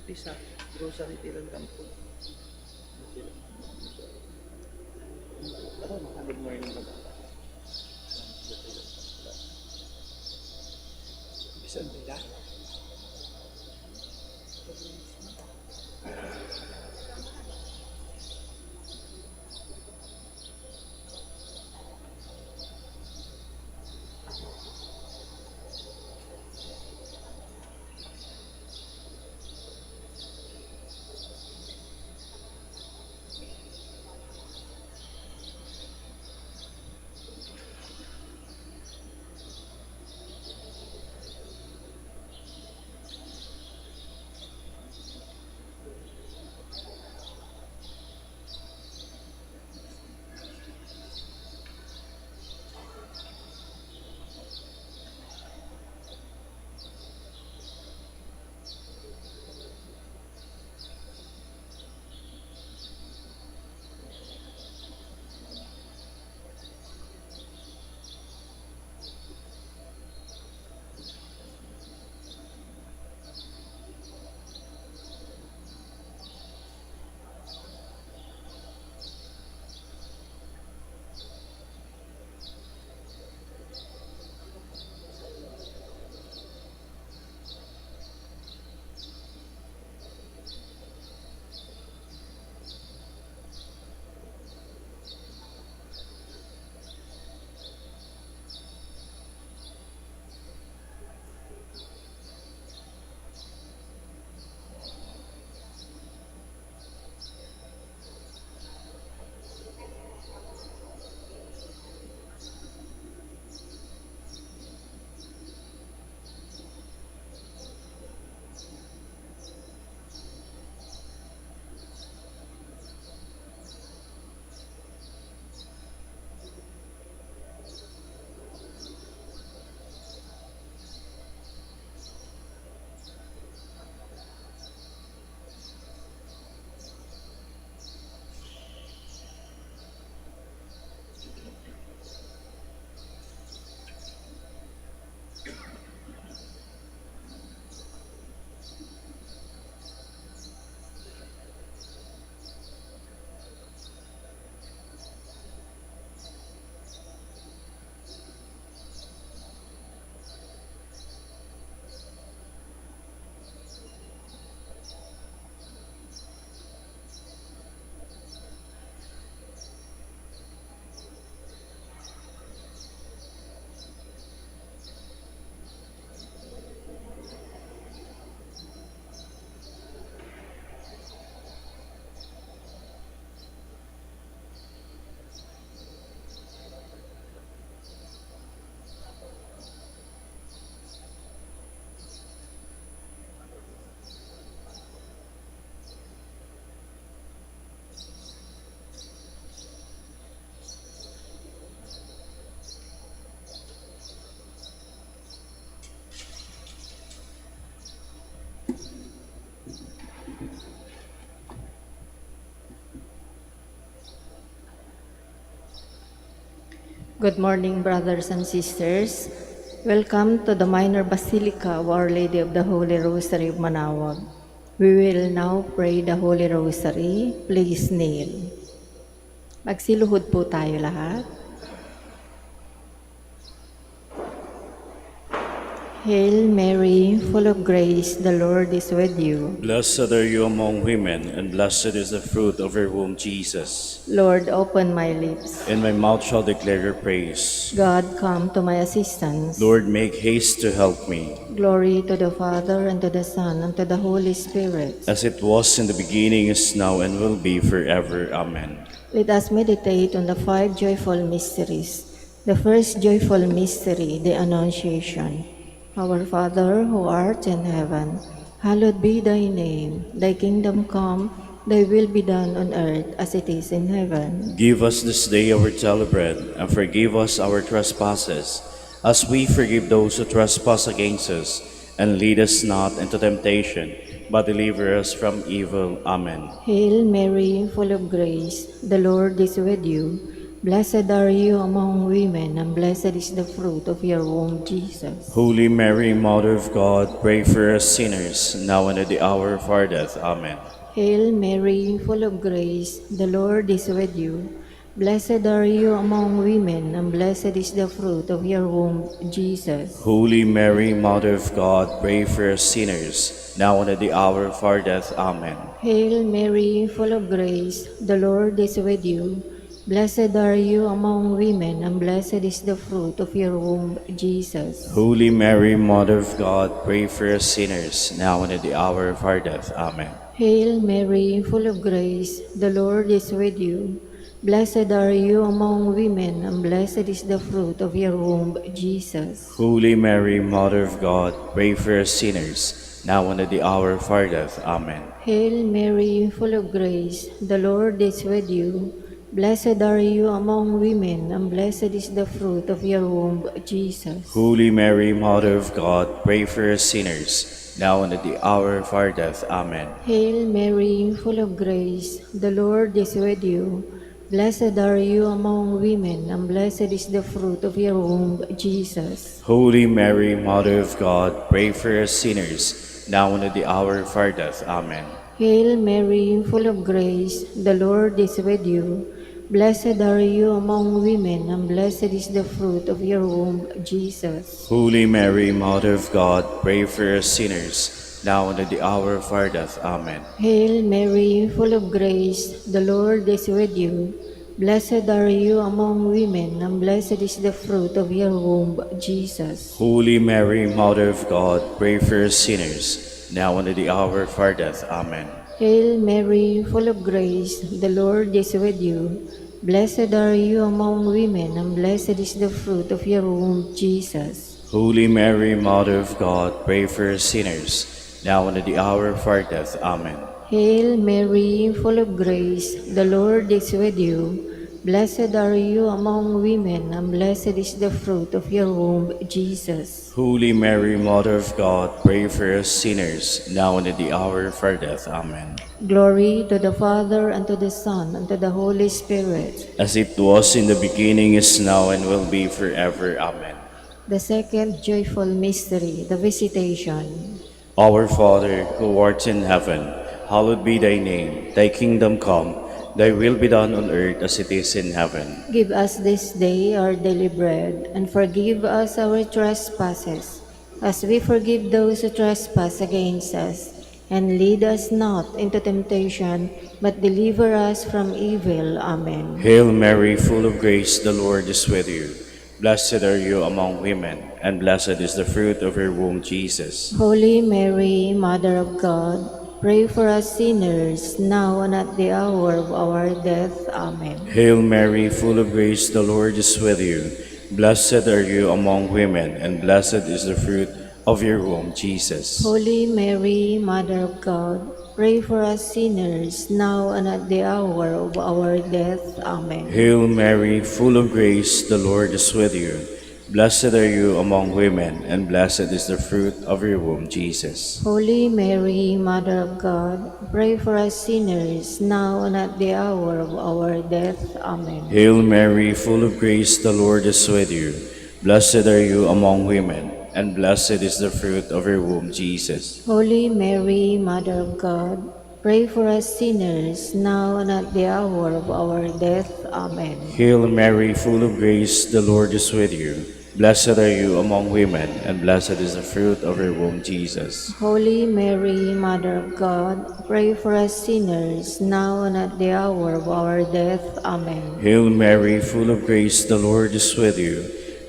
Pisa, grocery tilang kampo. Ako, good morning ba? Bisan nila? Good morning, brothers and sisters. Welcome to the Minor Basilica of Our Lady of the Holy Rosary of Manaoag. We will now pray the Holy Rosary. Please kneel. Magsiluhod po tayo lahat. Hail Mary, full of grace, the Lord is with you. Blessed are you among women, and blessed is the fruit of your womb, Jesus. Lord, open my lips. And my mouth shall declare your praise. God, come to my assistance. Lord, make haste to help me. Glory to the Father, and to the Son, and to the Holy Spirit. As it was in the beginning, is now, and will be forever. Amen. Let us meditate on the 5 joyful mysteries. The first joyful mystery, the Annunciation. Our Father, who art in heaven, hallowed be thy name. Thy kingdom come, thy will be done on earth as it is in heaven. Give us this day our daily bread, and forgive us our trespasses, as we forgive those who trespass against us. And lead us not into temptation, but deliver us from evil. Amen. Hail Mary, full of grace, the Lord is with you. Blessed are you among women, and blessed is the fruit of your womb, Jesus. Holy Mary, Mother of God, pray for us sinners, now and at the hour of our death. Amen. Hail Mary, full of grace, the Lord is with you. Blessed are you among women, and blessed is the fruit of your womb, Jesus. Holy Mary, Mother of God, pray for us sinners, now and at the hour of our death. Amen. Hail Mary, full of grace, the Lord is with you. Blessed are you among women, and blessed is the fruit of your womb, Jesus. Holy Mary, Mother of God, pray for us sinners, now and at the hour of our death. Amen. Hail Mary, full of grace, the Lord is with you. Blessed are you among women, and blessed is the fruit of your womb, Jesus. Holy Mary, Mother of God, pray for us sinners, now and at the hour of our death. Amen. Hail Mary, full of grace, the Lord is with you. Blessed are you among women, and blessed is the fruit of your womb, Jesus. Holy Mary, Mother of God, pray for us sinners, now and at the hour of our death. Amen. Hail Mary, full of grace, the Lord is with you. Blessed are you among women, and blessed is the fruit of your womb, Jesus. Holy Mary, Mother of God, pray for us sinners, now and at the hour of our death. Amen. Hail Mary, full of grace, the Lord is with you. Blessed are you among women, and blessed is the fruit of your womb, Jesus. Holy Mary, Mother of God, pray for us sinners, now and at the hour of our death. Amen. Hail Mary, full of grace, the Lord is with you. Blessed are you among women, and blessed is the fruit of your womb, Jesus. Holy Mary, Mother of God, pray for us sinners, now and at the hour of our death. Amen. Hail Mary, full of grace, the Lord is with you. Blessed are you among women, and blessed is the fruit of your womb, Jesus. Holy Mary, Mother of God, pray for us sinners, now and at the hour of our death. Amen. Hail Mary, full of grace, the Lord is with you. Blessed are you among women, and blessed is the fruit of your womb, Jesus. Holy Mary, Mother of God, pray for us sinners, now and at the hour of our death. Amen. Glory to the Father, and to the Son, and to the Holy Spirit. As it was in the beginning, is now, and will be forever. Amen. The second joyful mystery, the Visitation. Our Father, who art in heaven, hallowed be thy name. Thy kingdom come, thy will be done on earth as it is in heaven. Give us this day our daily bread, and forgive us our trespasses, as we forgive those who trespass against us. And lead us not into temptation, but deliver us from evil. Amen. Hail Mary, full of grace, the Lord is with you. Blessed are you among women, and blessed is the fruit of your womb, Jesus. Holy Mary, Mother of God, pray for us sinners, now and at the hour of our death. Amen. Hail Mary, full of grace, the Lord is with you. Blessed are you among women, and blessed is the fruit of your womb, Jesus. Holy Mary, Mother of God, pray for us sinners, now and at the hour of our death. Amen. Hail Mary, full of grace, the Lord is with you. Blessed are you among women, and blessed is the fruit of your womb, Jesus. Holy Mary, Mother of God, pray for us sinners, now and at the hour of our death. Amen. Hail Mary, full of grace, the Lord is with you. Blessed are you among women, and blessed is the fruit of your womb, Jesus. Holy Mary, Mother of God, pray for us sinners, now and at the hour of our death. Amen. Hail Mary, full of grace, the Lord is with you. Blessed are you among women, and blessed is the fruit of your womb, Jesus. Holy Mary, Mother of God, pray for us sinners, now and at the hour of our death. Amen. Hail Mary, full of grace, the Lord is with you.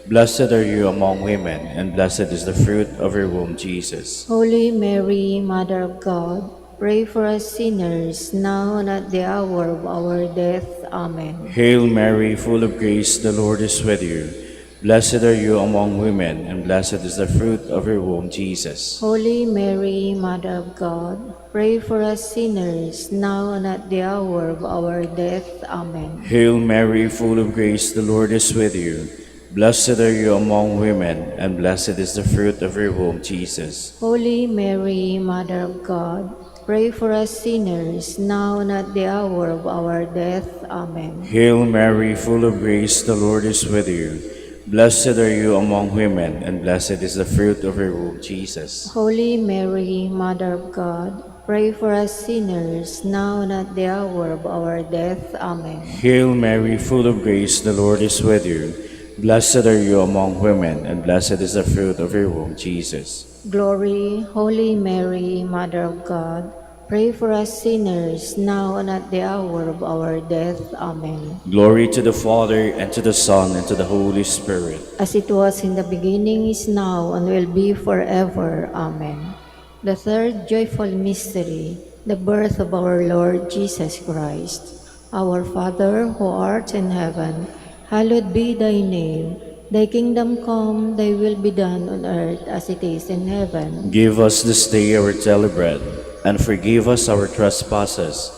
Blessed are you among women, and blessed is the fruit of your womb, Jesus. Holy Mary, Mother of God, pray for us sinners, now and at the hour of our death. Amen. Hail Mary, full of grace, the Lord is with you. Blessed are you among women, and blessed is the fruit of your womb, Jesus. Holy Mary, Mother of God, pray for us sinners, now and at the hour of our death. Amen. Hail Mary, full of grace, the Lord is with you. Blessed are you among women, and blessed is the fruit of your womb, Jesus. Holy Mary, Mother of God, pray for us sinners, now and at the hour of our death. Amen. Hail Mary, full of grace, the Lord is with you. Blessed are you among women, and blessed is the fruit of your womb, Jesus. Holy Mary, Mother of God, pray for us sinners, now and at the hour of our death. Amen. Hail Mary, full of grace, the Lord is with you. Blessed are you among women, and blessed is the fruit of your womb, Jesus. Glory, Holy Mary, Mother of God, pray for us sinners, now and at the hour of our death. Amen. Glory to the Father, and to the Son, and to the Holy Spirit. As it was in the beginning, is now, and will be forever. Amen. The third joyful mystery, the birth of our Lord Jesus Christ. Our Father, who art in heaven, hallowed be thy name. Thy kingdom come, thy will be done on earth as it is in heaven. Give us this day our daily bread, and forgive us our trespasses,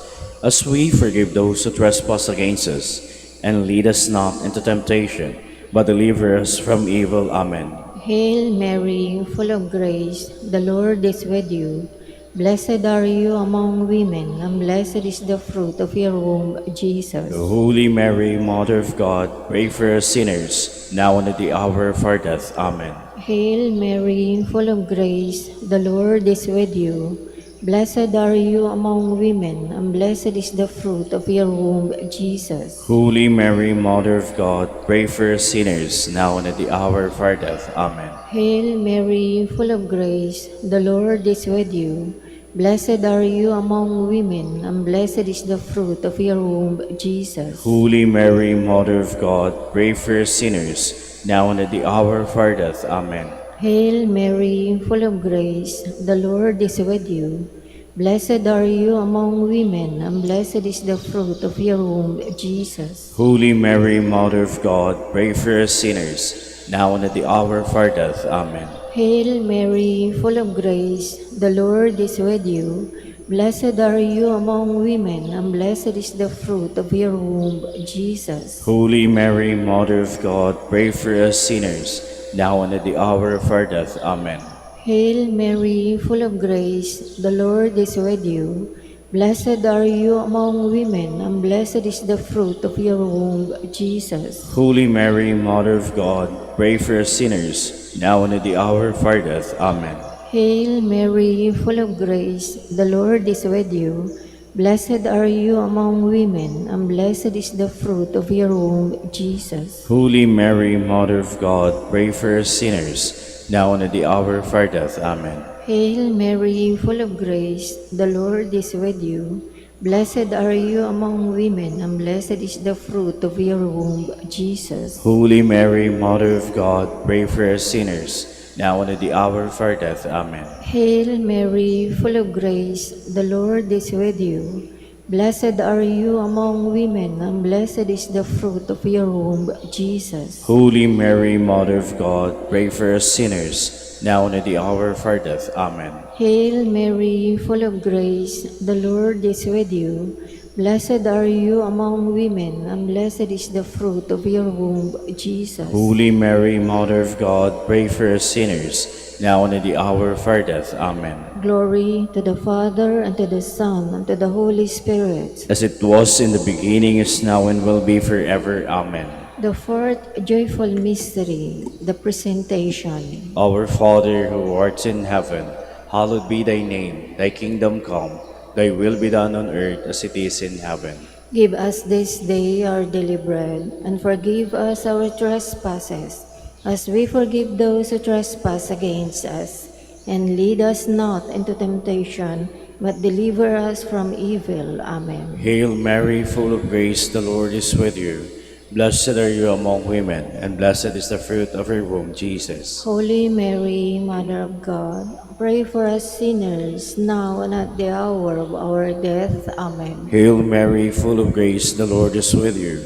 as we forgive those who trespass against us. And lead us not into temptation, but deliver us from evil. Amen. Hail Mary, full of grace, the Lord is with you. Blessed are you among women, and blessed is the fruit of your womb, Jesus. Holy Mary, Mother of God, pray for us sinners, now and at the hour of our death. Amen. Hail Mary, full of grace, the Lord is with you. Blessed are you among women, and blessed is the fruit of your womb, Jesus. Holy Mary, Mother of God, pray for us sinners, now and at the hour of our death. Amen. Hail Mary, full of grace, the Lord is with you. Blessed are you among women, and blessed is the fruit of your womb, Jesus. Holy Mary, Mother of God, pray for us sinners, now and at the hour of our death. Amen. Hail Mary, full of grace, the Lord is with you. Blessed are you among women, and blessed is the fruit of your womb, Jesus. Holy Mary, Mother of God, pray for us sinners, now and at the hour of our death. Amen. Hail Mary, full of grace, the Lord is with you. Blessed are you among women, and blessed is the fruit of your womb, Jesus. Holy Mary, Mother of God, pray for us sinners, now and at the hour of our death. Amen. Hail Mary, full of grace, the Lord is with you. Blessed are you among women, and blessed is the fruit of your womb, Jesus. Holy Mary, Mother of God, pray for us sinners, now and at the hour of our death. Amen. Hail Mary, full of grace, the Lord is with you. Blessed are you among women, and blessed is the fruit of your womb, Jesus. Holy Mary, Mother of God, pray for us sinners, now and at the hour of our death. Amen. Hail Mary, full of grace, the Lord is with you. Blessed are you among women, and blessed is the fruit of your womb, Jesus. Holy Mary, Mother of God, pray for us sinners, now and at the hour of our death. Amen. Hail Mary, full of grace, the Lord is with you. Blessed are you among women, and blessed is the fruit of your womb, Jesus. Holy Mary, Mother of God, pray for us sinners, now and at the hour of our death. Amen. Hail Mary, full of grace, the Lord is with you. Blessed are you among women, and blessed is the fruit of your womb, Jesus. Holy Mary, Mother of God, pray for us sinners, now and at the hour of our death. Amen. Glory to the Father, and to the Son, and to the Holy Spirit. As it was in the beginning, is now, and will be forever. Amen. The fourth joyful mystery, the Presentation. Our Father, who art in heaven, hallowed be thy name. Thy kingdom come, thy will be done on earth as it is in heaven. Give us this day our daily bread, and forgive us our trespasses, as we forgive those who trespass against us. And lead us not into temptation, but deliver us from evil. Amen. Hail Mary, full of grace, the Lord is with you. Blessed are you among women, and blessed is the fruit of your womb, Jesus. Holy Mary, Mother of God, pray for us sinners, now and at the hour of our death. Amen. Hail Mary, full of grace, the Lord is with you.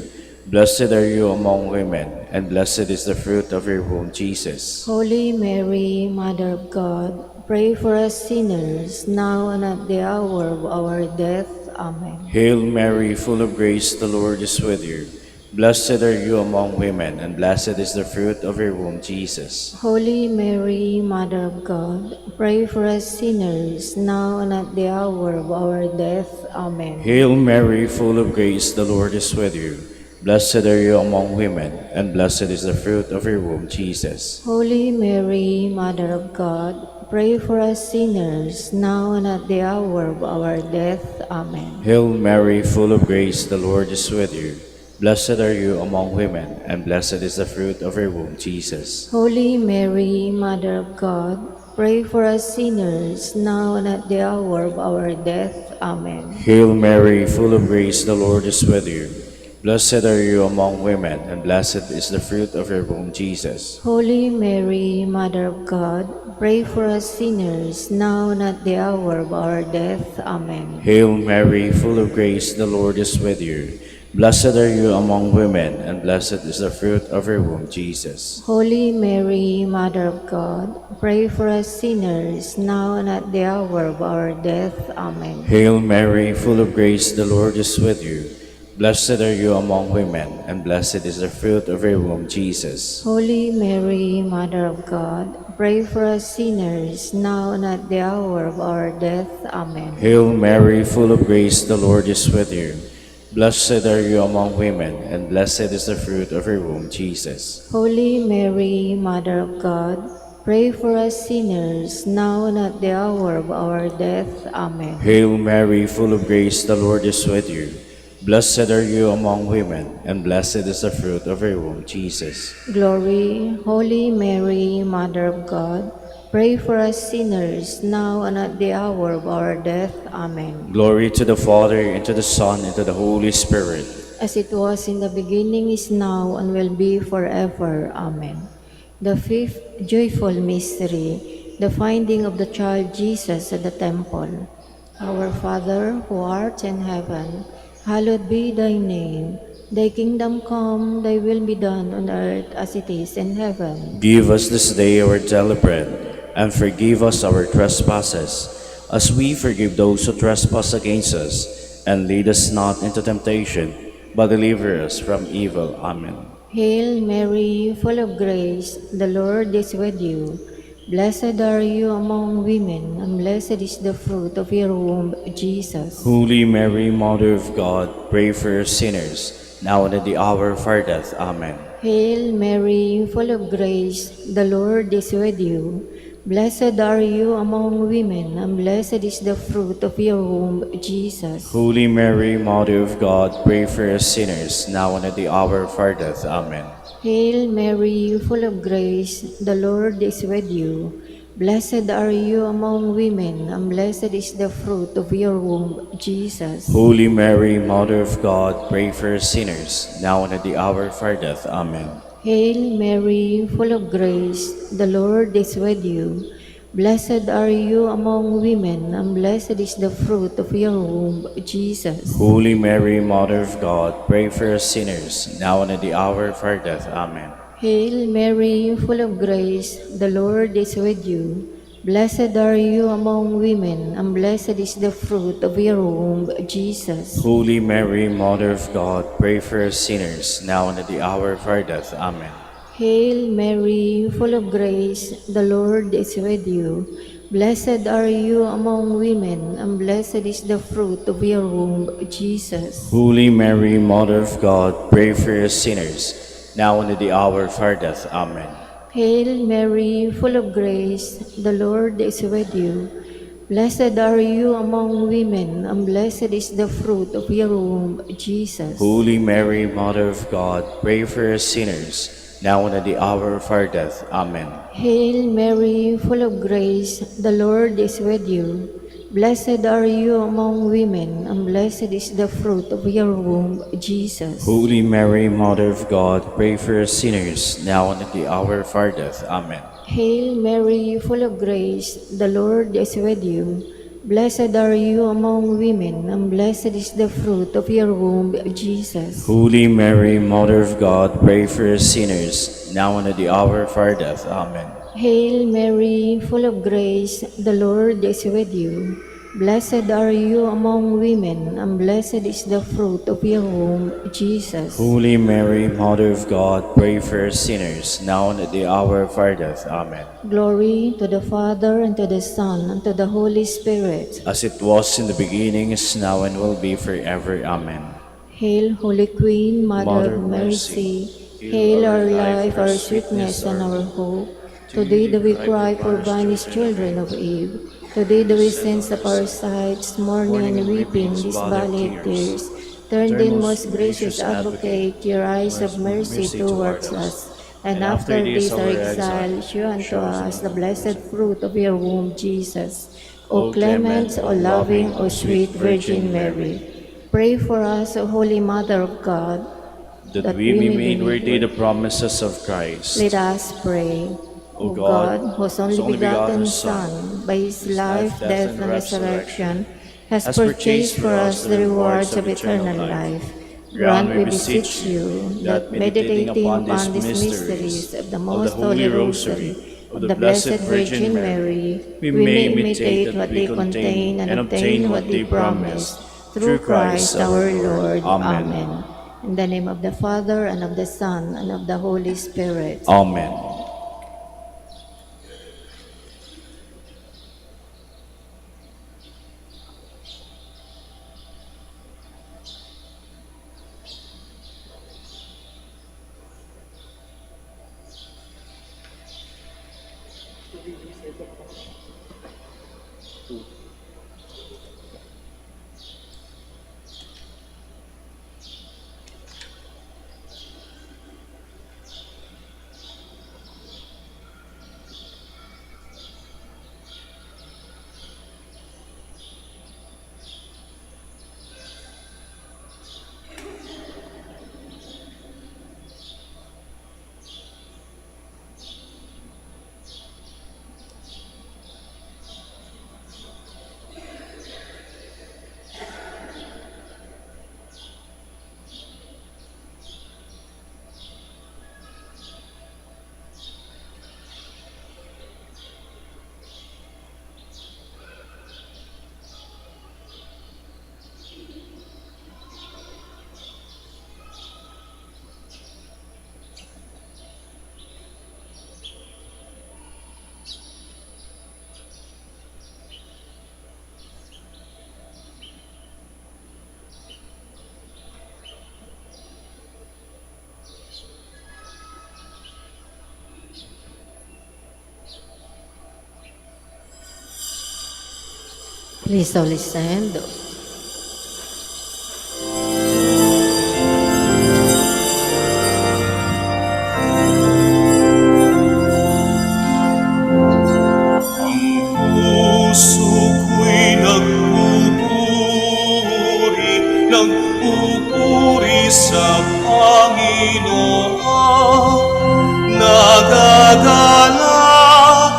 Blessed are you among women, and blessed is the fruit of your womb, Jesus. Holy Mary, Mother of God, pray for us sinners, now and at the hour of our death. Amen. Hail Mary, full of grace, the Lord is with you. Blessed are you among women, and blessed is the fruit of your womb, Jesus. Holy Mary, Mother of God, pray for us sinners, now and at the hour of our death. Amen. Hail Mary, full of grace, the Lord is with you. Blessed are you among women, and blessed is the fruit of your womb, Jesus. Holy Mary, Mother of God, pray for us sinners, now and at the hour of our death. Amen. Hail Mary, full of grace, the Lord is with you. Blessed are you among women, and blessed is the fruit of your womb, Jesus. Holy Mary, Mother of God, pray for us sinners, now and at the hour of our death. Amen. Hail Mary, full of grace, the Lord is with you. Blessed are you among women, and blessed is the fruit of your womb, Jesus. Holy Mary, Mother of God, pray for us sinners, now and at the hour of our death. Amen. Hail Mary, full of grace, the Lord is with you. Blessed are you among women, and blessed is the fruit of your womb, Jesus. Holy Mary, Mother of God, pray for us sinners, now and at the hour of our death. Amen. Hail Mary, full of grace, the Lord is with you. Blessed are you among women, and blessed is the fruit of your womb, Jesus. Holy Mary, Mother of God, pray for us sinners, now and at the hour of our death. Amen. Hail Mary, full of grace, the Lord is with you. Blessed are you among women, and blessed is the fruit of your womb, Jesus. Holy Mary, Mother of God, pray for us sinners, now and at the hour of our death. Amen. Hail Mary, full of grace, the Lord is with you. Blessed are you among women, and blessed is the fruit of your womb, Jesus. Glory, Holy Mary, Mother of God, pray for us sinners, now and at the hour of our death. Amen. Glory to the Father, and to the Son, and to the Holy Spirit. As it was in the beginning, is now, and will be forever. Amen. The fifth joyful mystery, the finding of the child Jesus at the temple. Our Father, who art in heaven, hallowed be thy name. Thy kingdom come, thy will be done on earth as it is in heaven. Give us this day our daily bread, and forgive us our trespasses, as we forgive those who trespass against us. And lead us not into temptation, but deliver us from evil. Amen. Hail Mary, full of grace, the Lord is with you. Blessed are you among women, and blessed is the fruit of your womb, Jesus. Holy Mary, Mother of God, pray for us sinners, now and at the hour of our death. Amen. Hail Mary, full of grace, the Lord is with you. Blessed are you among women, and blessed is the fruit of your womb, Jesus. Holy Mary, Mother of God, pray for us sinners, now and at the hour of our death. Amen. Hail Mary, full of grace, the Lord is with you. Blessed are you among women, and blessed is the fruit of your womb, Jesus. Holy Mary, Mother of God, pray for us sinners, now and at the hour of our death. Amen. Hail Mary, full of grace, the Lord is with you. Blessed are you among women, and blessed is the fruit of your womb, Jesus. Holy Mary, Mother of God, pray for us sinners, now and at the hour of our death. Amen. Hail Mary, full of grace, the Lord is with you. Blessed are you among women, and blessed is the fruit of your womb, Jesus. Holy Mary, Mother of God, pray for us sinners, now and at the hour of our death. Amen. Hail Mary, full of grace, the Lord is with you. Blessed are you among women, and blessed is the fruit of your womb, Jesus. Holy Mary, Mother of God, pray for us sinners, now and at the hour of our death. Amen. Hail Mary, full of grace, the Lord is with you. Blessed are you among women, and blessed is the fruit of your womb, Jesus. Holy Mary, Mother of God, pray for us sinners, now and at the hour of our death. Amen. Hail Mary, full of grace, the Lord is with you. Blessed are you among women, and blessed is the fruit of your womb, Jesus. Holy Mary, Mother of God, pray for us sinners, now and at the hour of our death. Amen. Hail Mary, full of grace, the Lord is with you. Blessed are you among women, and blessed is the fruit of your womb, Jesus. Holy Mary, Mother of God, pray for us sinners, now and at the hour of our death. Amen. Hail Mary, full of grace, the Lord is with you. Blessed are you among women, and blessed is the fruit of your womb, Jesus. Holy Mary, Mother of God, pray for us sinners, now and at the hour of our death. Amen. Glory to the Father, and to the Son, and to the Holy Spirit. As it was in the beginning, is now, and will be forever. Amen. Hail, Holy Queen, Mother Mother of of mercy. mercy, Hail our life, our sweetness, and our hope. Today do we cry for banished children of Eve. Today do we sense of our sights, mourning and weeping this valley of tears. Turn then, most gracious Advocate, your eyes of mercy towards us. And after this our exile, show unto us the blessed fruit of your womb, Jesus. O clement, O loving, O sweet Virgin Mary. Pray for us, O Holy Mother of God, that we may be made worthy the promises of Christ. Let us pray. O O God, God, whose only begotten Son, by his life, death, and resurrection, has purchased for us the rewards of eternal life, grant, we beseech you, that meditating upon these mysteries of the most holy rosary of the Blessed Virgin Mary, we may imitate what they contain and obtain what they promise. Through Christ our Lord. Amen. In the name of the Father, and of the Son, and of the Holy Spirit. Amen. Please all stand. Puso ko'y nagpupuri sa Panginoon. Nagagalak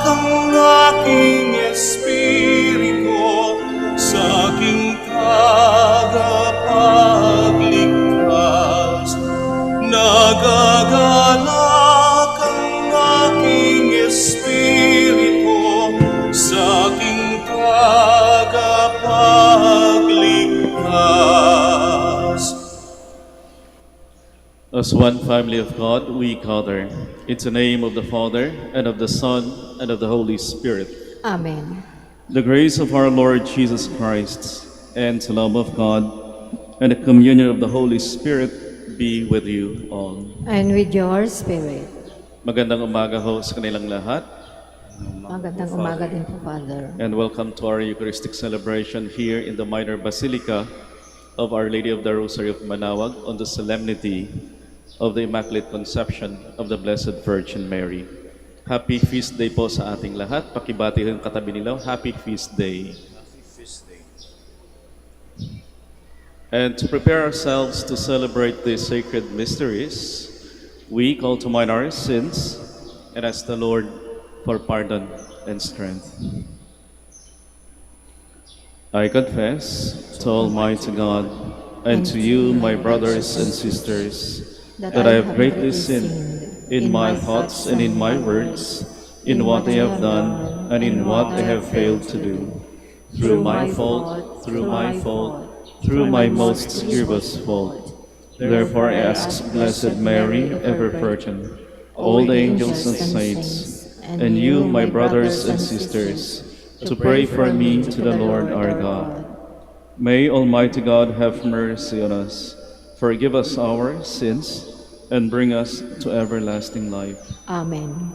ang aking espiritu sa aking tagapagligtas. Nagagalak ang aking espiritu sa aking tagapagligtas. As one family of God, we gather. In the name of the Father, and of the Son, and of the Holy Spirit. Amen. The grace of our Lord Jesus Christ, and the love of God, and the communion of the Holy Spirit be with you all. And with your spirit. Magandang umaga ho sa kanilang lahat, Magandang umaga din po, Father. and welcome to our Eucharistic celebration here in the Minor Basilica of Our Lady of the Rosary of Manaoag on the Solemnity of the Immaculate Conception of the Blessed Virgin Mary. Happy Feast Day po sa ating lahat. Pakibati yung katabi nila. Happy Feast Day. And to prepare ourselves to celebrate these sacred mysteries, we call to mind our sins and ask the Lord for pardon and strength. I confess to Almighty God and to you, my brothers and sisters, that I have greatly sinned in my thoughts and in my words, in what I have done and in what I have failed to do. through my fault, through my fault, through my most grievous fault. Therefore I ask Blessed Mary, ever Virgin, all the angels and saints, and you, my brothers and sisters, to pray for me to the Lord our God. May Almighty God have mercy on us, forgive us our sins, and bring us to everlasting life. Amen.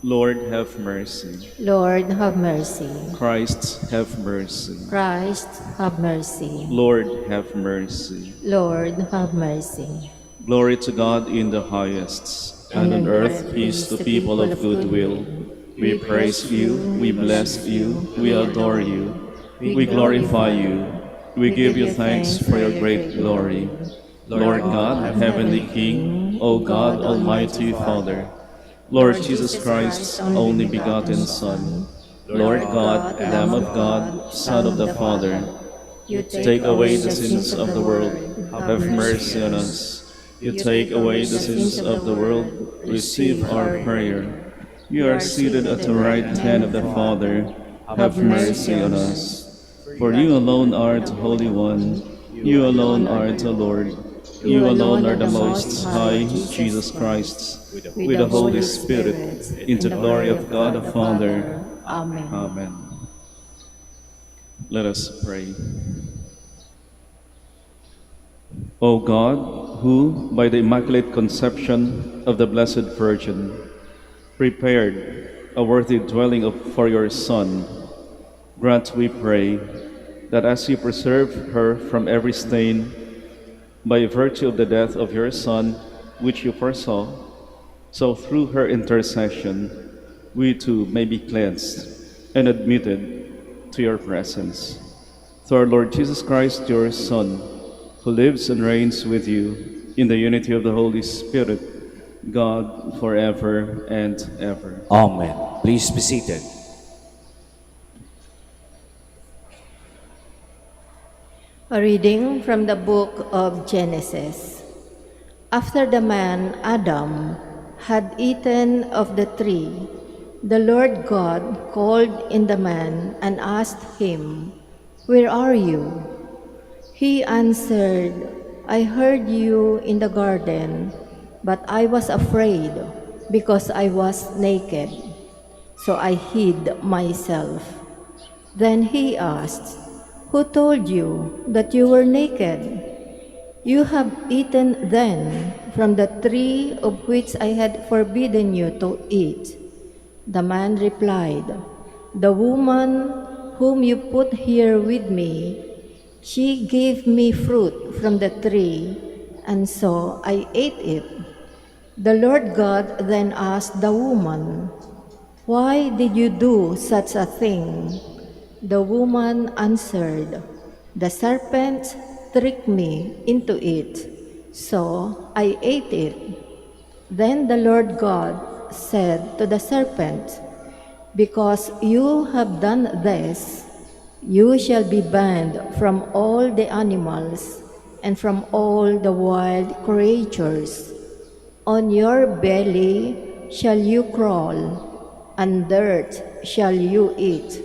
Lord, have mercy. Lord, have mercy. Christ, have mercy. Christ, have mercy. Lord, have mercy. Lord, have mercy. Glory to God in the highest, and on earth peace to people of good will. We praise you, we bless you, we adore you, we glorify you, we give you thanks for your great glory. Lord God, Heavenly King, O God, Almighty Father, Lord Jesus Christ, only begotten Son, Lord God, Lamb of God, Son of the Father, you take away the sins of the world, have mercy on us. You take away the sins of the world, receive our prayer. You are seated at the right hand of the Father, have mercy on us. For you alone are the Holy One, you alone are the Lord, you alone are the Most High, Jesus Christ, with the Holy Spirit, in the glory of God the Father. Amen. Amen. Let us pray. O God, who, by the Immaculate Conception of the Blessed Virgin, prepared a worthy dwelling for your Son, grant, we pray, that as you preserve her from every stain, by virtue of the death of your Son, which you foresaw, so through her intercession, we too may be cleansed and admitted to your presence. Through our Lord Jesus Christ, your Son, who lives and reigns with you in the unity of the Holy Spirit, God, forever and ever. Amen. Please be seated. A reading from the book of Genesis. After the man Adam had eaten of the tree, the Lord God called in the man and asked him, "Where are you?" He answered, "I heard you in the garden, but I was afraid because I was naked, so I hid myself." Then he asked, "Who told you that you were naked? You have eaten then from the tree of which I had forbidden you to eat." The man replied, "The woman whom you put here with me, she gave me fruit from the tree, and so I ate it." The Lord God then asked the woman, "Why did you do such a thing?" The woman answered, "The serpent tricked me into it, so I ate it." Then the Lord God said to the serpent, "Because you have done this, you shall be banned from all the animals and from all the wild creatures. On your belly shall you crawl, and dirt shall you eat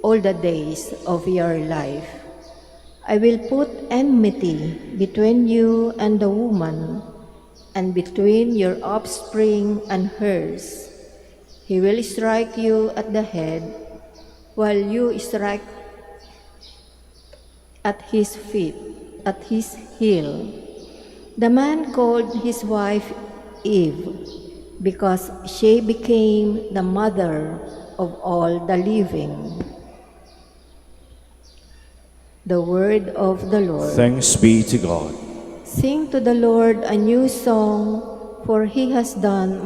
all the days of your life. I will put enmity between you and the woman, and between your offspring and hers. He will strike you at the head, while you strike at his feet, at his heel." The man called his wife Eve, because she became the mother of all the living. The word of the Lord. Thanks be to God. Sing to the Lord a new song, for he has done